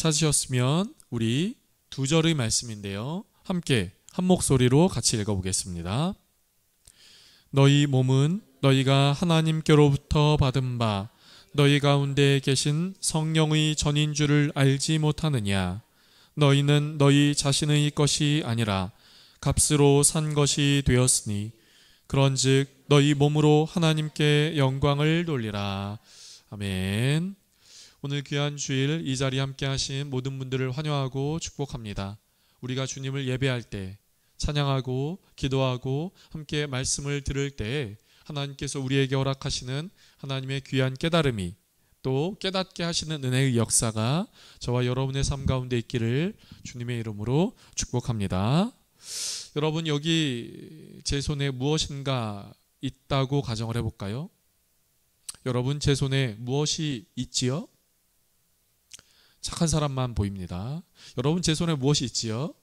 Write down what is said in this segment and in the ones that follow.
찾으셨으면 우리 2절의 말씀인데요. 함께 한 목소리로 같이 읽어보겠습니다. 너희 몸은 너희가 하나님께로부터 받은 바 너희 가운데 계신 성령의 전인 줄을 알지 못하느냐. 너희는 너희 자신의 것이 아니라 값으로 산 것이 되었으니 그런즉 너희 몸으로 하나님께 영광을 돌리라. 아멘. 오늘 귀한 주일 이 자리에 함께 하신 모든 분들을 환영하고 축복합니다. 우리가 주님을 예배할 때, 찬양하고 기도하고 함께 말씀을 들을 때 하나님께서 우리에게 허락하시는 하나님의 귀한 깨달음이, 또 깨닫게 하시는 은혜의 역사가 저와 여러분의 삶 가운데 있기를 주님의 이름으로 축복합니다. 여러분, 여기 제 손에 무엇인가 있다고 가정을 해볼까요? 여러분, 제 손에 무엇이 있지요? 착한 사람만 보입니다. 여러분, 제 손에 무엇이 있지요?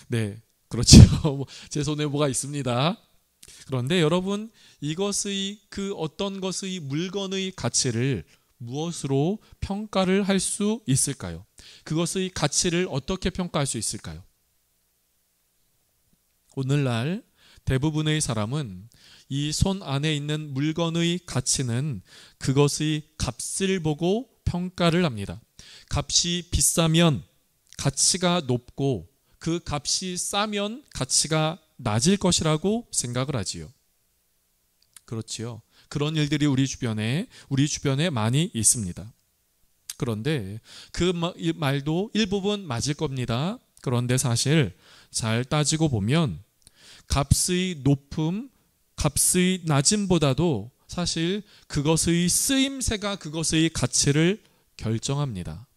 네, 그렇죠. 제 손에 뭐가 있습니다. 그런데 여러분, 이것의 그 어떤 것의 물건의 가치를 무엇으로 평가를 할 수 있을까요? 그것의 가치를 어떻게 평가할 수 있을까요? 오늘날 대부분의 사람은 이 손 안에 있는 물건의 가치는 그것의 값을 보고 평가를 합니다. 값이 비싸면 가치가 높고 그 값이 싸면 가치가 낮을 것이라고 생각을 하지요. 그렇지요. 그런 일들이 우리 주변에 많이 있습니다. 그런데 그 말도 일부분 맞을 겁니다. 그런데 사실 잘 따지고 보면 값의 높음, 값의 낮음보다도 사실 그것의 쓰임새가 그것의 가치를 결정합니다.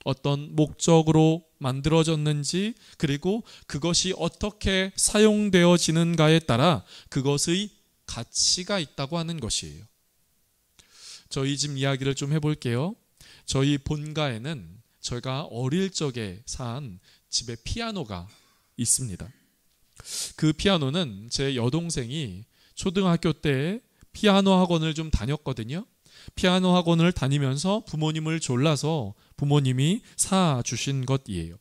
어떤 목적으로 만들어졌는지, 그리고 그것이 어떻게 사용되어지는가에 따라 그것의 가치가 있다고 하는 것이에요. 저희 집 이야기를 좀 해볼게요. 저희 본가에는 저희가 어릴 적에 산 집에 피아노가 있습니다. 그 피아노는 제 여동생이 초등학교 때 피아노 학원을 좀 다녔거든요. 피아노 학원을 다니면서 부모님을 졸라서 부모님이 사주신 것이에요.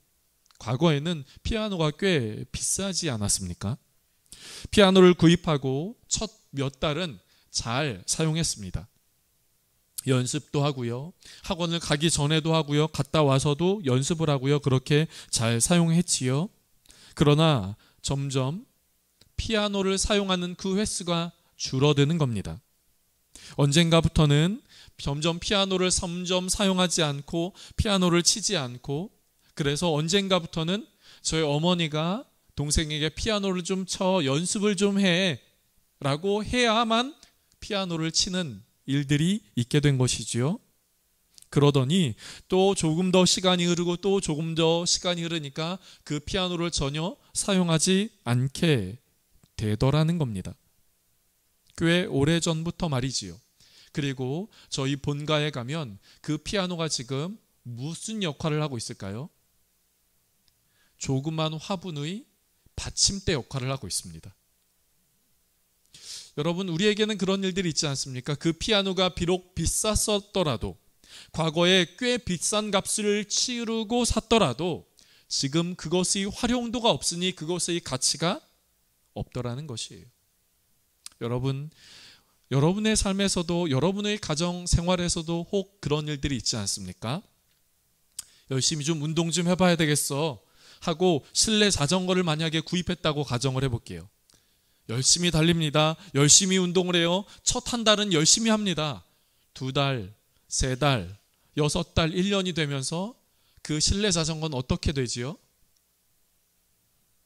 과거에는 피아노가 꽤 비싸지 않았습니까? 피아노를 구입하고 첫 몇 달은 잘 사용했습니다. 연습도 하고요. 학원을 가기 전에도 하고요. 갔다 와서도 연습을 하고요. 그렇게 잘 사용했지요. 그러나 점점 피아노를 사용하는 그 횟수가 줄어드는 겁니다. 언젠가부터는 점점 피아노를 사용하지 않고 피아노를 치지 않고, 그래서 언젠가부터는 저희 어머니가 동생에게 피아노를 좀 쳐, 연습을 좀 해 라고 해야만 피아노를 치는 일들이 있게 된 것이지요. 그러더니 또 조금 더 시간이 흐르고 또 조금 더 시간이 흐르니까 그 피아노를 전혀 사용하지 않게 되더라는 겁니다. 꽤 오래전부터 말이지요. 그리고 저희 본가에 가면 그 피아노가 지금 무슨 역할을 하고 있을까요? 조그만 화분의 받침대 역할을 하고 있습니다. 여러분, 우리에게는 그런 일들이 있지 않습니까? 그 피아노가 비록 비쌌었더라도, 과거에 꽤 비싼 값을 치르고 샀더라도 지금 그것의 활용도가 없으니 그것의 가치가 없더라는 것이에요. 여러분, 여러분의 삶에서도, 여러분의 가정 생활에서도 혹 그런 일들이 있지 않습니까? 열심히 좀 운동 좀 해봐야 되겠어 하고 실내 자전거를 만약에 구입했다고 가정을 해볼게요. 열심히 달립니다. 열심히 운동을 해요. 첫 한 달은 열심히 합니다. 2달, 3달, 6달, 1년이 되면서 그 실내 자전거는 어떻게 되지요?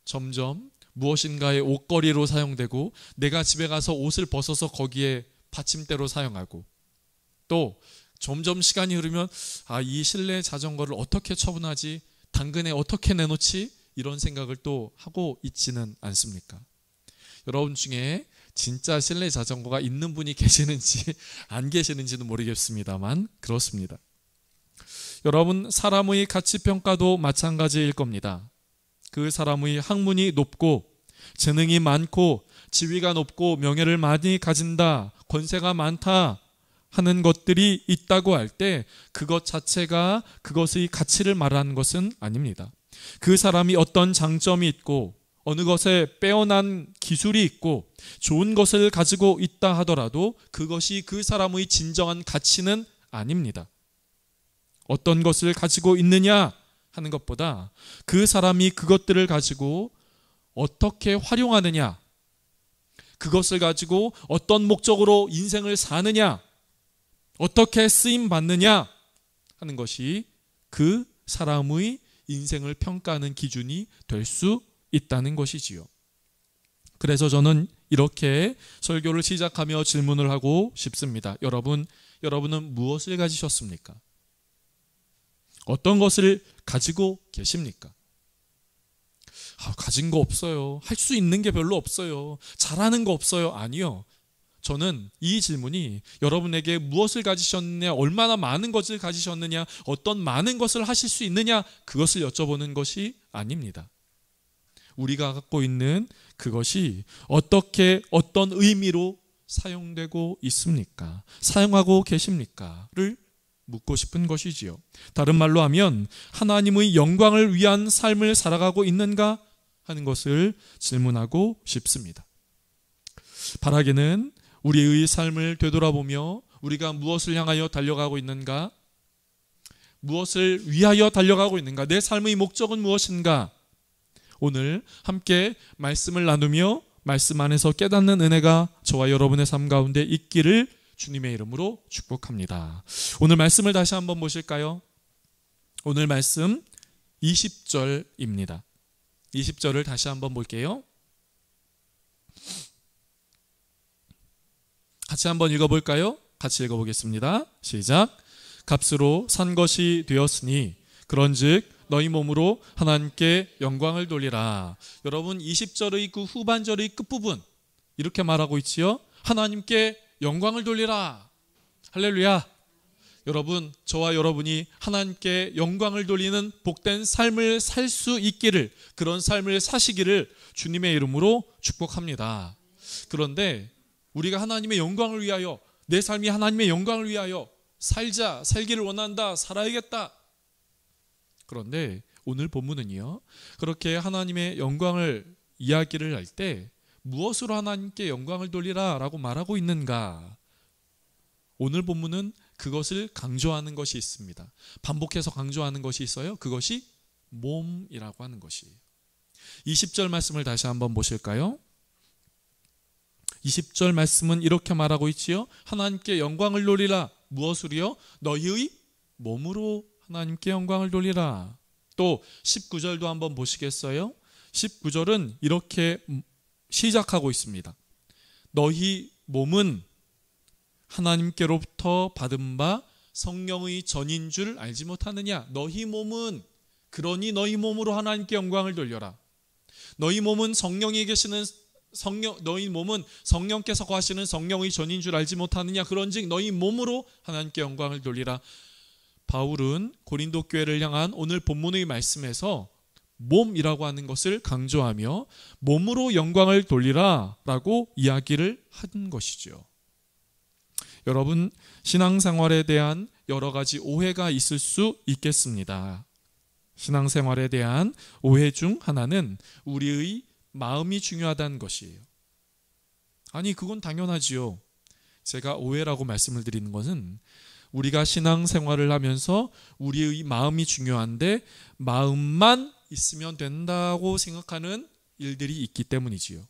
점점 무엇인가의 옷걸이로 사용되고, 내가 집에 가서 옷을 벗어서 거기에 받침대로 사용하고, 또 점점 시간이 흐르면 이 실내 자전거를 어떻게 처분하지? 당근에 어떻게 내놓지? 이런 생각을 또 하고 있지는 않습니까? 여러분 중에 진짜 실내 자전거가 있는 분이 계시는지 안 계시는지는 모르겠습니다만 그렇습니다. 여러분, 사람의 가치평가도 마찬가지일 겁니다. 그 사람의 학문이 높고 재능이 많고 지위가 높고 명예를 많이 가진다, 권세가 많다 하는 것들이 있다고 할 때 그것 자체가 그것의 가치를 말하는 것은 아닙니다. 그 사람이 어떤 장점이 있고 어느 것에 빼어난 기술이 있고 좋은 것을 가지고 있다 하더라도 그것이 그 사람의 진정한 가치는 아닙니다. 어떤 것을 가지고 있느냐 하는 것보다 그 사람이 그것들을 가지고 어떻게 활용하느냐, 그것을 가지고 어떤 목적으로 인생을 사느냐, 어떻게 쓰임 받느냐 하는 것이 그 사람의 인생을 평가하는 기준이 될 수 있다는 것이지요. 그래서 저는 이렇게 설교를 시작하며 질문을 하고 싶습니다. 여러분은 무엇을 가지셨습니까? 어떤 것을 가지고 계십니까? 가진 거 없어요. 할 수 있는 게 별로 없어요. 잘하는 거 없어요. 아니요. 저는 이 질문이 여러분에게 무엇을 가지셨느냐, 얼마나 많은 것을 가지셨느냐, 어떤 많은 것을 하실 수 있느냐, 그것을 여쭤보는 것이 아닙니다. 우리가 갖고 있는 그것이 어떻게 어떤 의미로 사용되고 있습니까? 사용하고 계십니까?를 묻고 싶은 것이지요. 다른 말로 하면 하나님의 영광을 위한 삶을 살아가고 있는가 하는 것을 질문하고 싶습니다. 바라기는 우리의 삶을 되돌아보며 우리가 무엇을 향하여 달려가고 있는가? 무엇을 위하여 달려가고 있는가? 내 삶의 목적은 무엇인가? 오늘 함께 말씀을 나누며 말씀 안에서 깨닫는 은혜가 저와 여러분의 삶 가운데 있기를 주님의 이름으로 축복합니다. 오늘 말씀을 다시 한번 보실까요? 오늘 말씀 20절입니다. 20절을 다시 한번 볼게요. 같이 한번 읽어볼까요? 같이 읽어보겠습니다. 시작. 값으로 산 것이 되었으니 그런즉 너희 몸으로 하나님께 영광을 돌리라. 여러분 20절의 그 후반절의 끝부분 이렇게 말하고 있지요. 하나님께 영광을 돌리라. 할렐루야. 여러분, 저와 여러분이 하나님께 영광을 돌리는 복된 삶을 살 수 있기를, 그런 삶을 사시기를 주님의 이름으로 축복합니다. 그런데 우리가 하나님의 영광을 위하여, 내 삶이 하나님의 영광을 위하여 살기를 원한다, 살아야겠다. 그런데 오늘 본문은요, 그렇게 하나님의 영광을 이야기를 할 때 무엇으로 하나님께 영광을 돌리라 라고 말하고 있는가? 오늘 본문은 그것을 강조하는 것이 있습니다. 반복해서 강조하는 것이 있어요. 그것이 몸이라고 하는 것이에요. 20절 말씀을 다시 한번 보실까요? 20절 말씀은 이렇게 말하고 있지요. 하나님께 영광을 돌리라. 무엇으로요? 너희의 몸으로 하나님께 영광을 돌리라. 또 19절도 한번 보시겠어요? 19절은 이렇게 시작하고 있습니다. 너희 몸은 하나님께로부터 받은 바 성령의 전인 줄 알지 못하느냐? 너희 몸은, 그러니 너희 몸으로 하나님께 영광을 돌려라. 너희 몸은 성령이 계시는 너희 몸은 성령께서 거하시는 성령의 전인 줄 알지 못하느냐? 그런즉 너희 몸으로 하나님께 영광을 돌리라. 바울은 고린도 교회를 향한 오늘 본문의 말씀에서 몸이라고 하는 것을 강조하며 몸으로 영광을 돌리라 라고 이야기를 한 것이죠. 여러분, 신앙생활에 대한 여러 가지 오해가 있을 수 있겠습니다. 신앙생활에 대한 오해 중 하나는 우리의 마음이 중요하다는 것이에요. 아니, 그건 당연하지요. 제가 오해라고 말씀을 드리는 것은 우리가 신앙생활을 하면서 우리의 마음이 중요한데 마음만 있으면 된다고 생각하는 일들이 있기 때문이지요.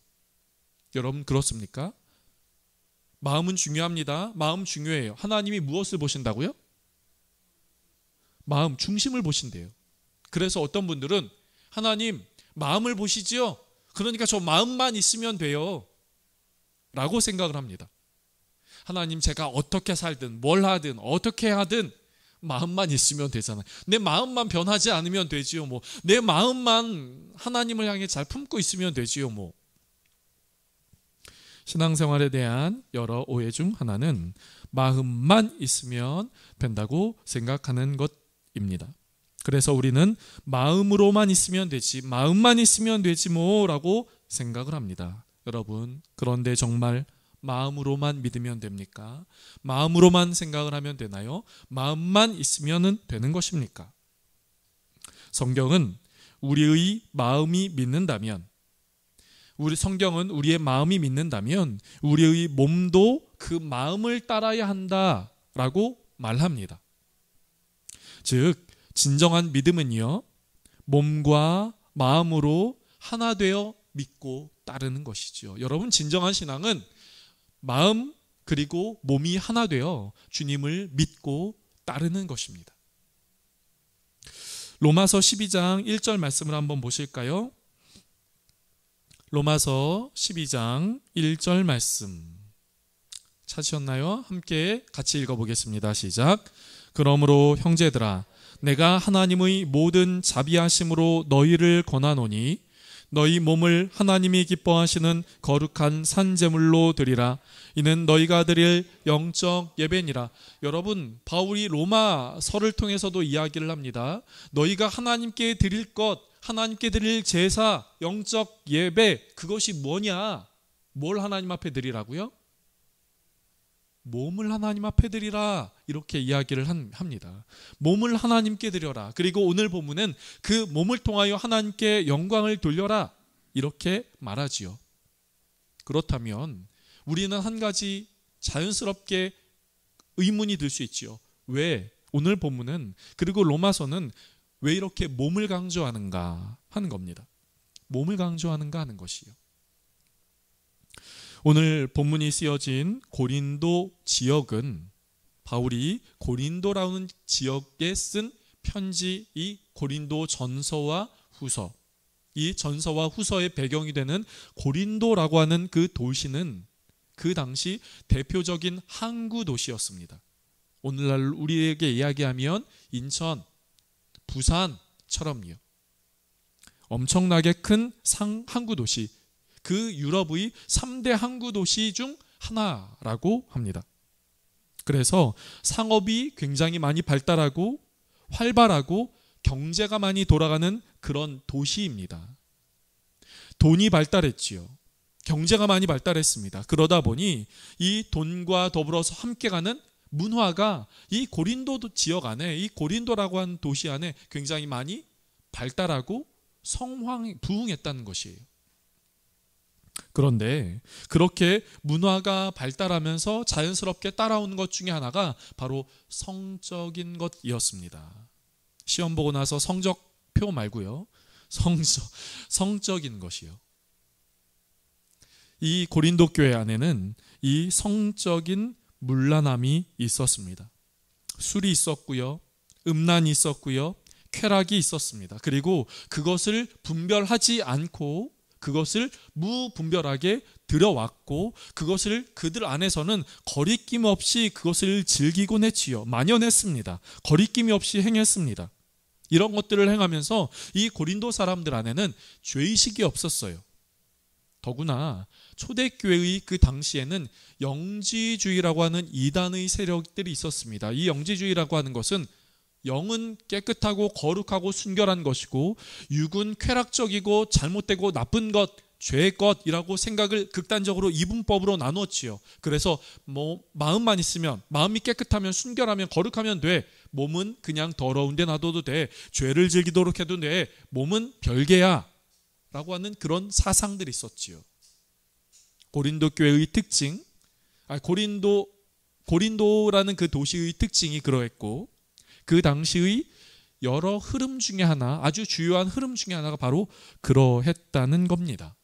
여러분, 그렇습니까? 마음은 중요합니다. 마음 중요해요. 하나님이 무엇을 보신다고요? 마음, 중심을 보신대요. 그래서 어떤 분들은 하나님, 마음을 보시지요? 그러니까 저 마음만 있으면 돼요 라고 생각을 합니다. 하나님, 제가 어떻게 살든 뭘 하든 어떻게 하든 마음만 있으면 되잖아요. 내 마음만 변하지 않으면 되지요. 내 마음만 하나님을 향해 잘 품고 있으면 되지요. 신앙생활에 대한 여러 오해 중 하나는 마음만 있으면 된다고 생각하는 것입니다. 그래서 우리는 마음으로만 있으면 되지, 마음만 있으면 되지 뭐라고 생각을 합니다. 여러분, 그런데 정말 마음으로만 믿으면 됩니까? 마음으로만 생각을 하면 되나요? 마음만 있으면 되는 것입니까? 성경은 우리의 마음이 믿는다면, 성경은 우리의 마음이 믿는다면 우리의 몸도 그 마음을 따라야 한다라고 말합니다. 즉 진정한 믿음은요, 몸과 마음으로 하나 되어 믿고 따르는 것이죠. 여러분, 진정한 신앙은 마음 그리고 몸이 하나 되어 주님을 믿고 따르는 것입니다. 로마서 12장 1절 말씀을 한번 보실까요? 로마서 12장 1절 말씀 찾으셨나요? 함께 같이 읽어보겠습니다. 시작. 그러므로 형제들아, 내가 하나님의 모든 자비하심으로 너희를 권하노니 너희 몸을 하나님이 기뻐하시는 거룩한 산제물로 드리라. 이는 너희가 드릴 영적 예배니라. 여러분, 바울이 로마서를 통해서도 이야기를 합니다. 너희가 하나님께 드릴 것, 하나님께 드릴 제사, 영적 예배, 그것이 뭐냐? 뭘 하나님 앞에 드리라고요? 몸을 하나님 앞에 드리라, 이렇게 이야기를 합니다. 몸을 하나님께 드려라. 그리고 오늘 본문은 그 몸을 통하여 하나님께 영광을 돌려라, 이렇게 말하지요. 그렇다면 우리는 한 가지 자연스럽게 의문이 들 수 있지요. 왜 오늘 본문은, 그리고 로마서는 왜 이렇게 몸을 강조하는가 하는 겁니다. 몸을 강조하는가 하는 것이요. 오늘 본문이 쓰여진 고린도 지역은 바울이 고린도라는 지역에 쓴 편지, 이 고린도 전서와 후서, 이 전서와 후서의 배경이 되는 고린도라고 하는 그 도시는 그 당시 대표적인 항구 도시였습니다. 오늘날 우리에게 이야기하면 인천, 부산처럼요. 엄청나게 큰 항구 도시, 그 유럽의 3대 항구 도시 중 하나라고 합니다. 그래서 상업이 굉장히 많이 발달하고 활발하고 경제가 많이 돌아가는 그런 도시입니다. 돈이 발달했지요. 경제가 많이 발달했습니다. 그러다 보니 이 돈과 더불어서 함께 가는 문화가 이 고린도 지역 안에, 이 고린도라고 하는 도시 안에 굉장히 많이 발달하고 부흥했다는 것이에요. 그런데 그렇게 문화가 발달하면서 자연스럽게 따라오는 것 중에 하나가 바로 성적인 것이었습니다. 시험 보고 나서 성적표 말고요, 성적인 것이요. 이 고린도 교회 안에는 이 성적인 문란함이 있었습니다. 술이 있었고요, 음란이 있었고요, 쾌락이 있었습니다. 그리고 그것을 분별하지 않고 그것을 무분별하게 들여왔고, 그것을 그들 안에서는 거리낌 없이 그것을 즐기곤 했지요. 만연했습니다. 거리낌이 없이 행했습니다. 이런 것들을 행하면서 이 고린도 사람들 안에는 죄의식이 없었어요. 더구나 초대교회의 그 당시에는 영지주의라고 하는 이단의 세력들이 있었습니다. 이 영지주의라고 하는 것은 영은 깨끗하고 거룩하고 순결한 것이고 육은 쾌락적이고 잘못되고 나쁜 것, 죄의 것이라고 생각을 극단적으로 이분법으로 나누었지요. 그래서 마음만 있으면, 마음이 깨끗하면, 순결하면, 거룩하면 돼. 몸은 그냥 더러운 데 놔둬도 돼. 죄를 즐기도록 해도 돼. 몸은 별개야 라고 하는 그런 사상들이 있었지요. 고린도 교회의 특징, 고린도라는 그 도시의 특징이 그러했고, 그 당시의 여러 흐름 중에 하나, 아주 주요한 흐름 중에 하나가 바로 그러했다는 겁니다.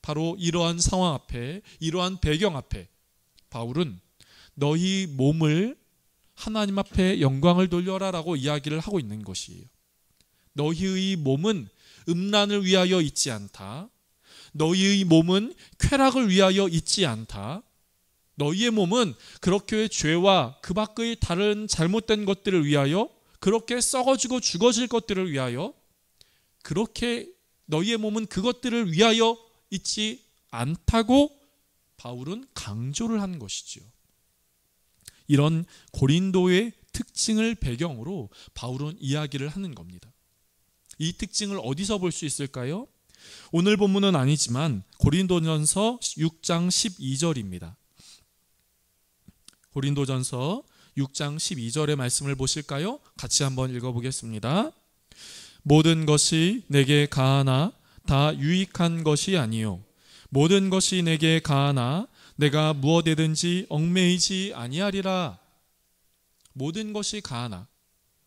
바로 이러한 상황 앞에, 이러한 배경 앞에 바울은 너희 몸을 하나님 앞에 영광을 돌려라 라고 이야기를 하고 있는 것이에요. 너희의 몸은 음란을 위하여 있지 않다. 너희의 몸은 쾌락을 위하여 있지 않다. 너희의 몸은 그렇게 죄와 그 밖의 다른 잘못된 것들을 위하여, 그렇게 썩어지고 죽어질 것들을 위하여, 그렇게 너희의 몸은 그것들을 위하여 있지 않다고 바울은 강조를 한 것이죠. 이런 고린도의 특징을 배경으로 바울은 이야기를 하는 겁니다. 이 특징을 어디서 볼 수 있을까요? 오늘 본문은 아니지만 고린도전서 6장 12절입니다. 고린도전서 6장 12절의 말씀을 보실까요? 같이 한번 읽어보겠습니다. 모든 것이 내게 가하나 다 유익한 것이 아니요 모든 것이 내게 가하나 내가 무엇이든지 얽매이지 아니하리라. 모든 것이 가하나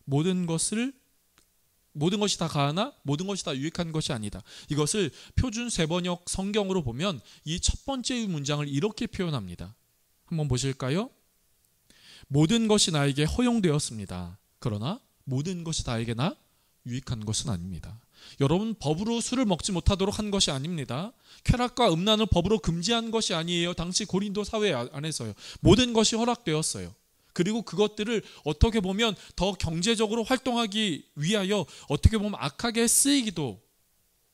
모든 것이 다 가하나 모든 것이 다 유익한 것이 아니다. 이것을 표준 세번역 성경으로 보면 이 첫 번째 문장을 이렇게 표현합니다. 한번 보실까요? 모든 것이 나에게 허용되었습니다. 그러나 모든 것이 나에게나 유익한 것은 아닙니다. 여러분, 법으로 술을 먹지 못하도록 한 것이 아닙니다. 쾌락과 음란을 법으로 금지한 것이 아니에요. 당시 고린도 사회 안에서요. 모든 것이 허락되었어요. 그리고 그것들을 어떻게 보면 더 경제적으로 활동하기 위하여 어떻게 보면 악하게 쓰이기도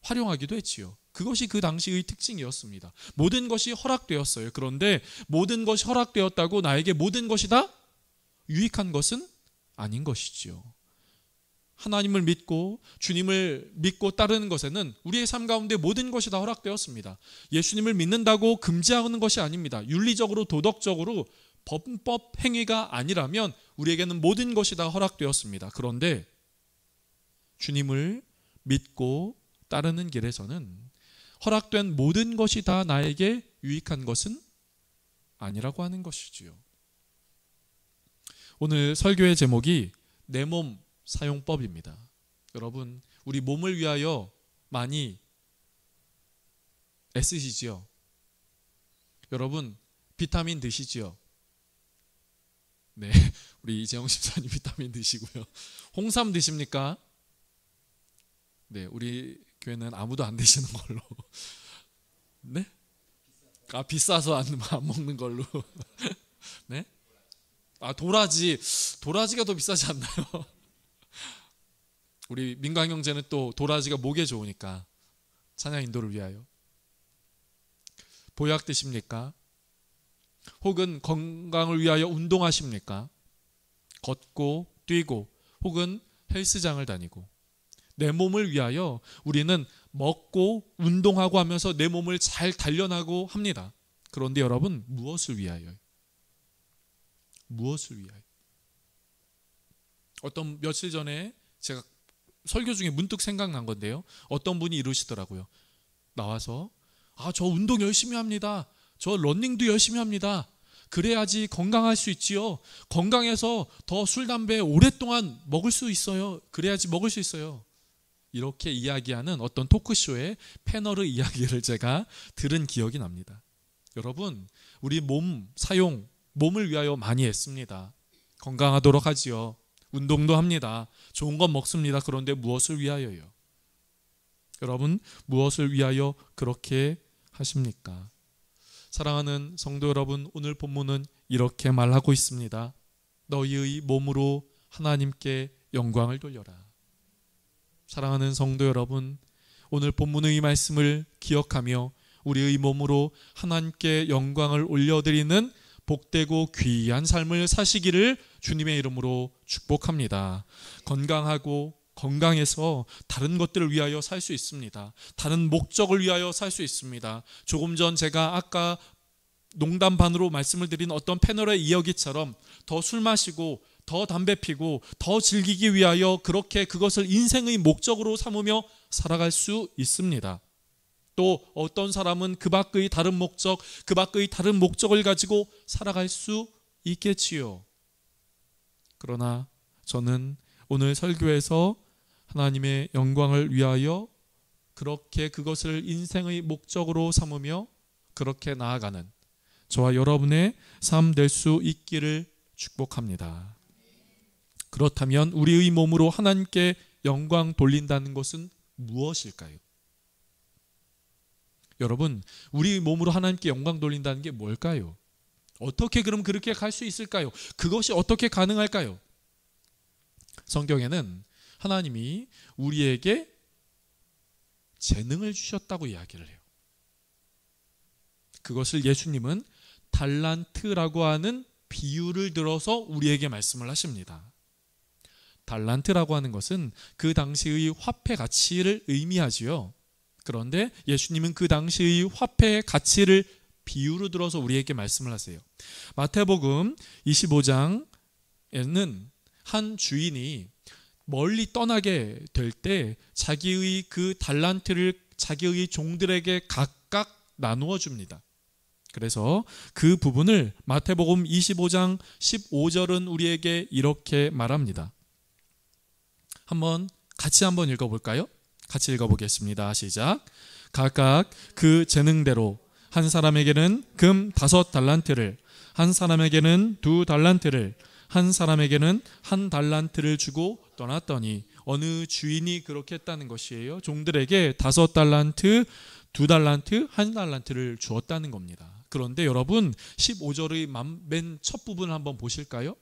활용하기도 했지요. 그것이 그 당시의 특징이었습니다. 모든 것이 허락되었어요. 그런데 모든 것이 허락되었다고 나에게 모든 것이 다 유익한 것은 아닌 것이지요. 하나님을 믿고 주님을 믿고 따르는 것에는 우리의 삶 가운데 모든 것이 다 허락되었습니다. 예수님을 믿는다고 금지하는 것이 아닙니다. 윤리적으로 도덕적으로 범법 행위가 아니라면 우리에게는 모든 것이 다 허락되었습니다. 그런데 주님을 믿고 따르는 길에서는 허락된 모든 것이 다 나에게 유익한 것은 아니라고 하는 것이지요. 오늘 설교의 제목이 내 몸 사용법입니다. 여러분, 우리 몸을 위하여 많이 애쓰시지요. 여러분, 비타민 드시지요. 네, 우리 이재영 집사님 비타민 드시고요. 홍삼 드십니까? 네, 우리 교회는 아무도 안 드시는 걸로. 네? 아, 비싸서 안 먹는 걸로. 네? 아, 도라지가 더 비싸지 않나요? 우리 민광 형제는 또 도라지가 목에 좋으니까 찬양 인도를 위하여. 보약 드십니까? 혹은 건강을 위하여 운동하십니까? 걷고 뛰고 혹은 헬스장을 다니고. 내 몸을 위하여 우리는 먹고 운동하고 하면서 내 몸을 잘 단련하고 합니다. 그런데 여러분, 무엇을 위하여요? 무엇을 위하여? 어떤 며칠 전에 제가 설교 중에 문득 생각난 건데요. 어떤 분이 이러시더라고요. 나와서 저 운동 열심히 합니다. 저 러닝도 열심히 합니다. 그래야지 건강할 수 있지요. 건강해서 더 술, 담배 오랫동안 먹을 수 있어요. 그래야지 먹을 수 있어요. 이렇게 이야기하는 어떤 토크쇼의 패널의 이야기를 제가 들은 기억이 납니다. 여러분, 우리 몸 사용, 몸을 위하여 많이 애씁니다. 건강하도록 하지요. 운동도 합니다. 좋은 건 먹습니다. 그런데 무엇을 위하여요? 여러분, 무엇을 위하여 그렇게 하십니까? 사랑하는 성도 여러분, 오늘 본문은 이렇게 말하고 있습니다. 너희의 몸으로 하나님께 영광을 돌려라. 사랑하는 성도 여러분, 오늘 본문의 말씀을 기억하며 우리의 몸으로 하나님께 영광을 올려드리는 복되고 귀한 삶을 사시기를 주님의 이름으로 축복합니다. 건강하고 건강해서 다른 것들을 위하여 살 수 있습니다. 다른 목적을 위하여 살 수 있습니다. 조금 전 제가 아까 농담 반으로 말씀을 드린 어떤 패널의 이야기처럼 더 술 마시고 더 담배 피고 더 즐기기 위하여 그렇게 그것을 인생의 목적으로 삼으며 살아갈 수 있습니다. 또 어떤 사람은 그 밖의 다른 목적, 그 밖의 다른 목적을 가지고 살아갈 수 있겠지요. 그러나 저는 오늘 설교에서 하나님의 영광을 위하여 그렇게 그것을 인생의 목적으로 삼으며 그렇게 나아가는 저와 여러분의 삶 될 수 있기를 축복합니다. 그렇다면 우리의 몸으로 하나님께 영광 돌린다는 것은 무엇일까요? 여러분, 우리 몸으로 하나님께 영광 돌린다는 게 뭘까요? 어떻게 그럼 그렇게 갈 수 있을까요? 그것이 어떻게 가능할까요? 성경에는 하나님이 우리에게 재능을 주셨다고 이야기를 해요. 그것을 예수님은 달란트라고 하는 비유를 들어서 우리에게 말씀을 하십니다. 달란트라고 하는 것은 그 당시의 화폐 가치를 의미하지요. 그런데 예수님은 그 당시의 화폐의 가치를 비유로 들어서 우리에게 말씀을 하세요. 마태복음 25장에는 한 주인이 멀리 떠나게 될 때 자기의 그 달란트를 자기의 종들에게 각각 나누어 줍니다. 그래서 그 부분을 마태복음 25장 15절은 우리에게 이렇게 말합니다. 같이 한번 읽어볼까요? 같이 읽어보겠습니다. 시작. 각각 그 재능대로 한 사람에게는 금 5달란트를, 한 사람에게는 2달란트를, 한 사람에게는 1달란트를 주고 떠났더니, 어느 주인이 그렇게 했다는 것이에요. 종들에게 5달란트, 2달란트, 1달란트를 주었다는 겁니다. 그런데 여러분 15절의 맨 첫 부분을 한번 보실까요?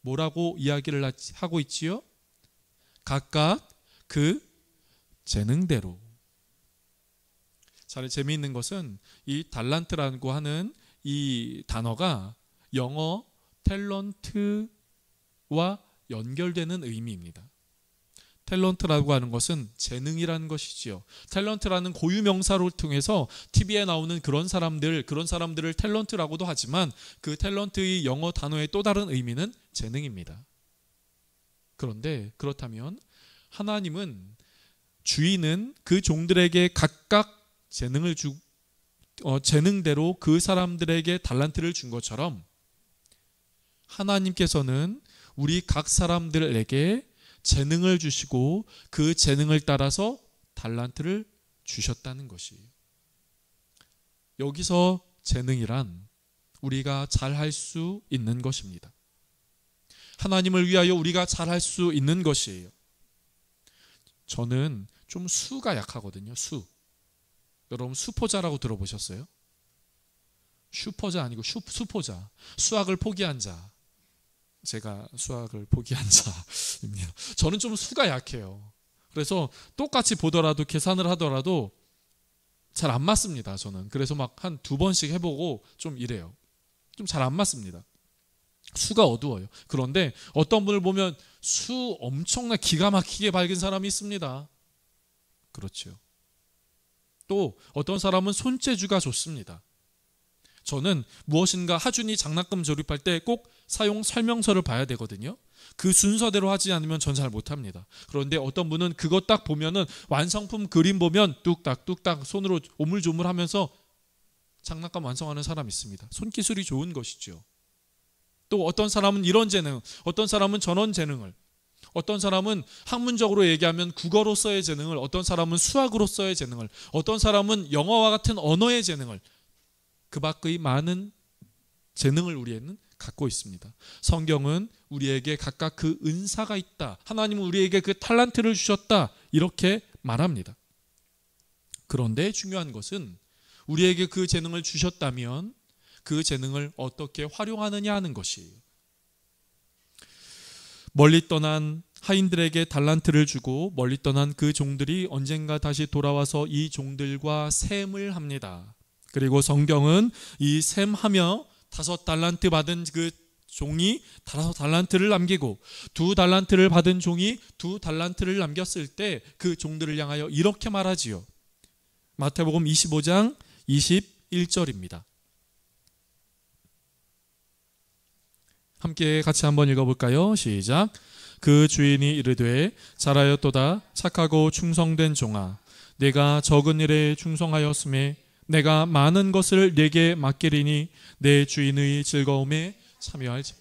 뭐라고 이야기를 하고 있지요? 각각 그 재능대로. 잘 재미있는 것은 이 달란트라고 하는 이 단어가 영어 탤런트와 연결되는 의미입니다. 탤런트라고 하는 것은 재능이라는 것이지요. 탤런트라는 고유명사를 통해서 TV에 나오는 그런 사람들을 탤런트라고도 하지만 그 탤런트의 영어 단어의 또 다른 의미는 재능입니다. 그런데 그렇다면 하나님은, 주인은 그 종들에게 각각 재능대로 그 사람들에게 달란트를 준 것처럼 하나님께서는 우리 각 사람들에게 재능을 주시고 그 재능을 따라서 달란트를 주셨다는 것이에요. 여기서 재능이란 우리가 잘할 수 있는 것입니다. 하나님을 위하여 우리가 잘할 수 있는 것이에요. 저는 좀 수가 약하거든요. 여러분 수포자라고 들어보셨어요? 슈퍼자 아니고 수포자. 수학을 포기한 자. 제가 수학을 포기한 자입니다. 저는 좀 수가 약해요. 그래서 똑같이 보더라도 계산을 하더라도 잘 안 맞습니다. 저는. 그래서 막 한 2번씩 해보고 좀 이래요. 좀 잘 안 맞습니다. 수가 어두워요. 그런데 어떤 분을 보면 수 엄청나 기가 막히게 밝은 사람이 있습니다. 그렇죠. 또 어떤 사람은 손재주가 좋습니다. 저는 무엇인가 하준이 장난감 조립할 때 꼭 사용 설명서를 봐야 되거든요. 그 순서대로 하지 않으면 전 잘 못합니다. 그런데 어떤 분은 그거 딱 보면은 완성품 그림 보면 뚝딱뚝딱 손으로 오물조물하면서 장난감 완성하는 사람이 있습니다. 손기술이 좋은 것이죠. 또 어떤 사람은 이런 재능, 어떤 사람은 저런 재능을, 어떤 사람은 학문적으로 얘기하면 국어로서의 재능을, 어떤 사람은 수학으로서의 재능을, 어떤 사람은 영어와 같은 언어의 재능을, 그 밖의 많은 재능을 우리에는 갖고 있습니다. 성경은 우리에게 각각 그 은사가 있다. 하나님은 우리에게 그 탤런트를 주셨다. 이렇게 말합니다. 그런데 중요한 것은 우리에게 그 재능을 주셨다면 그 재능을 어떻게 활용하느냐 하는 것이에요. 멀리 떠난 하인들에게 달란트를 주고 멀리 떠난 그 종들이 언젠가 다시 돌아와서 이 종들과 셈을 합니다. 그리고 성경은 이 셈하며 5달란트 받은 그 종이 5달란트를 남기고 2달란트를 받은 종이 2달란트를 남겼을 때 그 종들을 향하여 이렇게 말하지요. 마태복음 25장 21절입니다. 함께 같이 한번 읽어볼까요? 시작. 그 주인이 이르되 잘하였도다 착하고 충성된 종아, 내가 적은 일에 충성하였음에 내가 많은 것을 내게 맡기리니 내 주인의 즐거움에 참여할지.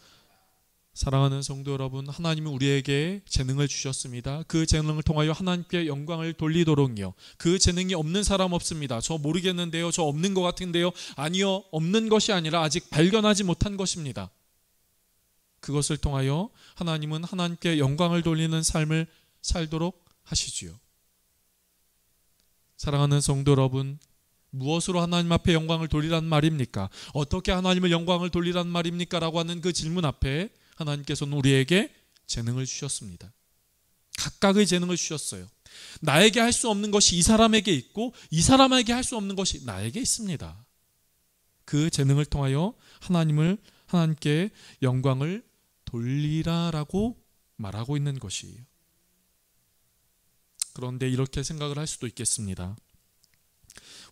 사랑하는 성도 여러분, 하나님은 우리에게 재능을 주셨습니다. 그 재능을 통하여 하나님께 영광을 돌리도록요. 그 재능이 없는 사람 없습니다. 저 모르겠는데요, 저 없는 것 같은데요. 아니요, 없는 것이 아니라 아직 발견하지 못한 것입니다. 그것을 통하여 하나님은 하나님께 영광을 돌리는 삶을 살도록 하시지요. 사랑하는 성도 여러분, 무엇으로 하나님 앞에 영광을 돌리란 말입니까? 어떻게 하나님을 영광을 돌리란 말입니까? 라고 하는 그 질문 앞에 하나님께서는 우리에게 재능을 주셨습니다. 각각의 재능을 주셨어요. 나에게 할 수 없는 것이 이 사람에게 있고 이 사람에게 할 수 없는 것이 나에게 있습니다. 그 재능을 통하여 하나님께 영광을 돌리라라고 말하고 있는 것이에요. 그런데 이렇게 생각을 할 수도 있겠습니다.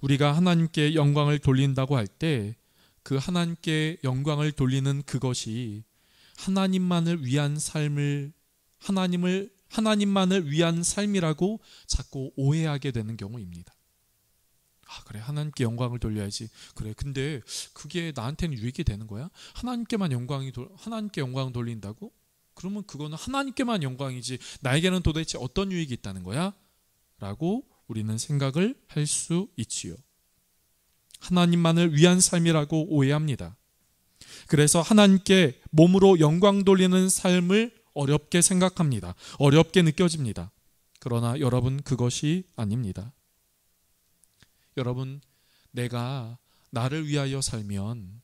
우리가 하나님께 영광을 돌린다고 할 때 그 하나님께 영광을 돌리는 그것이 하나님만을 위한 삶을 하나님만을 위한 삶이라고 자꾸 오해하게 되는 경우입니다. 그래, 하나님께 영광을 돌려야지. 그래, 근데 그게 나한테는 유익이 되는 거야? 하나님께 영광 돌린다고? 그러면 그거는 하나님께만 영광이지 나에게는 도대체 어떤 유익이 있다는 거야? 라고 우리는 생각을 할 수 있지요. 하나님만을 위한 삶이라고 오해합니다. 그래서 하나님께 몸으로 영광 돌리는 삶을 어렵게 생각합니다. 어렵게 느껴집니다. 그러나 여러분, 그것이 아닙니다. 여러분, 내가 나를 위하여 살면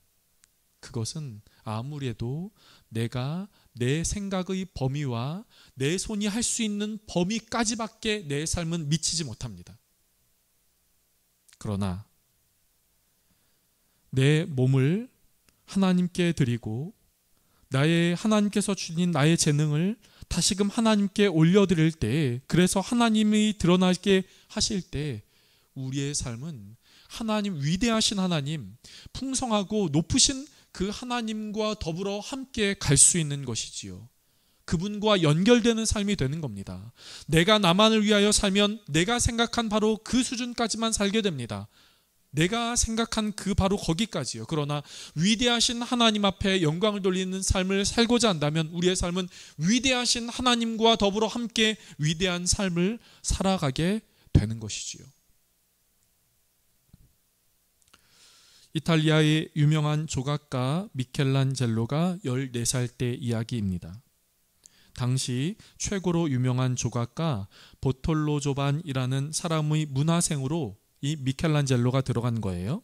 그것은 아무리 해도 내가 내 생각의 범위와 내 손이 할 수 있는 범위까지밖에 내 삶은 미치지 못합니다. 그러나 내 몸을 하나님께 드리고 하나님께서 주신 나의 재능을 다시금 하나님께 올려드릴 때, 그래서 하나님이 드러나게 하실 때 우리의 삶은 위대하신 하나님, 풍성하고 높으신 그 하나님과 더불어 함께 갈 수 있는 것이지요. 그분과 연결되는 삶이 되는 겁니다. 내가 나만을 위하여 살면 내가 생각한 바로 그 수준까지만 살게 됩니다. 내가 생각한 바로 거기까지요. 그러나 위대하신 하나님 앞에 영광을 돌리는 삶을 살고자 한다면 우리의 삶은 위대하신 하나님과 더불어 함께 위대한 삶을 살아가게 되는 것이지요. 이탈리아의 유명한 조각가 미켈란젤로가 14살 때 이야기입니다. 당시 최고로 유명한 조각가 보톨로 조반이라는 사람의 문화생으로 이 미켈란젤로가 들어간 거예요.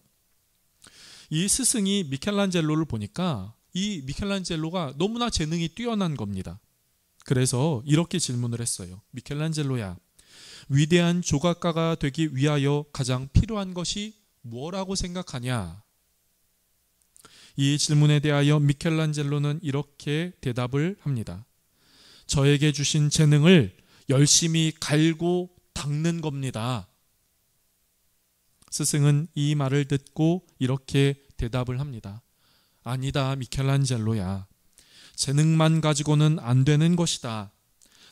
이 스승이 미켈란젤로를 보니까 이 미켈란젤로가 너무나 재능이 뛰어난 겁니다. 그래서 이렇게 질문을 했어요. 미켈란젤로야, 위대한 조각가가 되기 위하여 가장 필요한 것이 뭐라고 생각하냐? 이 질문에 대하여 미켈란젤로는 이렇게 대답을 합니다. 저에게 주신 재능을 열심히 갈고 닦는 겁니다. 스승은 이 말을 듣고 이렇게 대답을 합니다. 아니다, 미켈란젤로야. 재능만 가지고는 안 되는 것이다.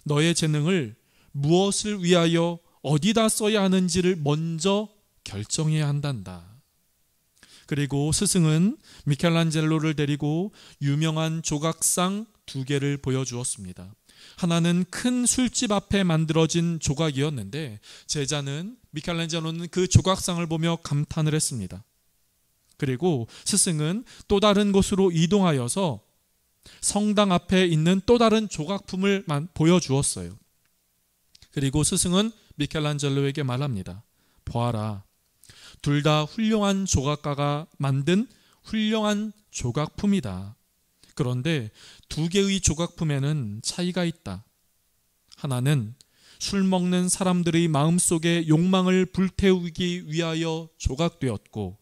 너의 재능을 무엇을 위하여 어디다 써야 하는지를 먼저 결정해야 한단다. 그리고 스승은 미켈란젤로를 데리고 유명한 조각상 2개를 보여주었습니다. 하나는 큰 술집 앞에 만들어진 조각이었는데 미켈란젤로는 그 조각상을 보며 감탄을 했습니다. 그리고 스승은 또 다른 곳으로 이동하여서 성당 앞에 있는 또 다른 조각품을 보여주었어요. 그리고 스승은 미켈란젤로에게 말합니다. 보아라, 둘 다 훌륭한 조각가가 만든 훌륭한 조각품이다. 그런데 2개의 조각품에는 차이가 있다. 하나는 술 먹는 사람들의 마음속에 욕망을 불태우기 위하여 조각되었고,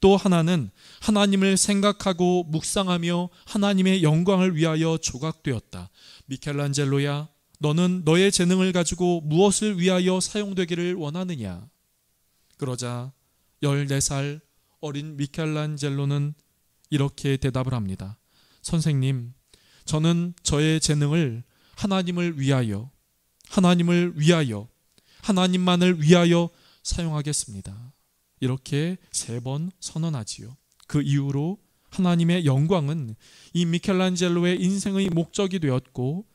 또 하나는 하나님을 생각하고 묵상하며 하나님의 영광을 위하여 조각되었다. 미켈란젤로야, 너는 너의 재능을 가지고 무엇을 위하여 사용되기를 원하느냐? 그러자 14살 어린 미켈란젤로는 이렇게 대답을 합니다. 선생님, 저는 저의 재능을 하나님을 위하여, 하나님만을 위하여 사용하겠습니다. 이렇게 3번 선언하지요. 그 이후로 하나님의 영광은 이 미켈란젤로의 인생의 목적이 되었고,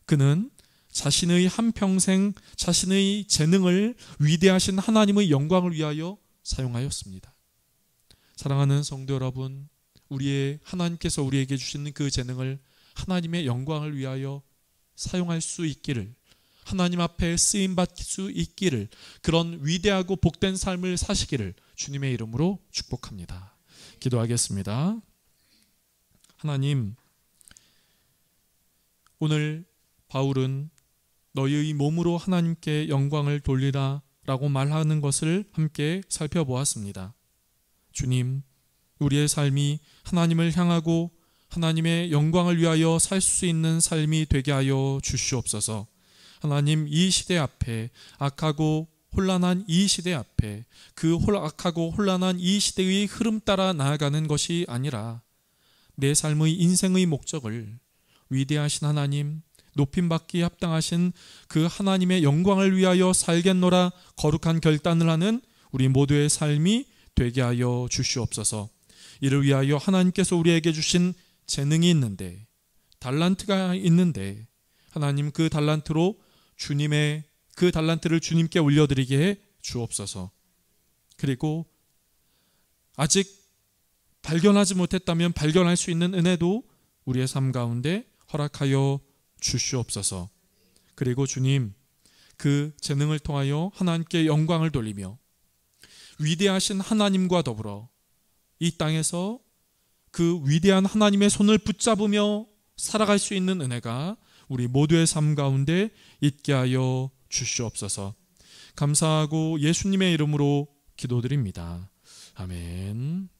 그는 자신의 한평생 자신의 재능을 위대하신 하나님의 영광을 위하여 사용하였습니다. 사랑하는 성도 여러분, 하나님께서 우리에게 주시는 그 재능을 하나님의 영광을 위하여 사용할 수 있기를, 하나님 앞에 쓰임받을 수 있기를, 그런 위대하고 복된 삶을 사시기를 주님의 이름으로 축복합니다. 기도하겠습니다. 하나님, 오늘 바울은 너희의 몸으로 하나님께 영광을 돌리라 라고 말하는 것을 함께 살펴보았습니다. 주님, 우리의 삶이 하나님을 향하고 하나님의 영광을 위하여 살 수 있는 삶이 되게 하여 주시옵소서. 하나님, 이 시대 앞에 악하고 혼란한 이 시대 앞에 그 악하고 혼란한 이 시대의 흐름 따라 나아가는 것이 아니라 내 삶의 인생의 목적을 위대하신 하나님, 높임받기에 합당하신 그 하나님의 영광을 위하여 살겠노라 거룩한 결단을 하는 우리 모두의 삶이 되게 하여 주시옵소서. 이를 위하여 하나님께서 우리에게 주신 재능이 있는데, 달란트가 있는데, 하나님 그 달란트로 그 달란트를 주님께 올려드리게 해 주옵소서. 그리고 아직 발견하지 못했다면 발견할 수 있는 은혜도 우리의 삶 가운데 허락하여 주시옵소서. 그리고 주님, 그 재능을 통하여 하나님께 영광을 돌리며 위대하신 하나님과 더불어 이 땅에서 그 위대한 하나님의 손을 붙잡으며 살아갈 수 있는 은혜가 우리 모두의 삶 가운데 있게 하여 주시옵소서. 감사하고 예수님의 이름으로 기도드립니다. 아멘.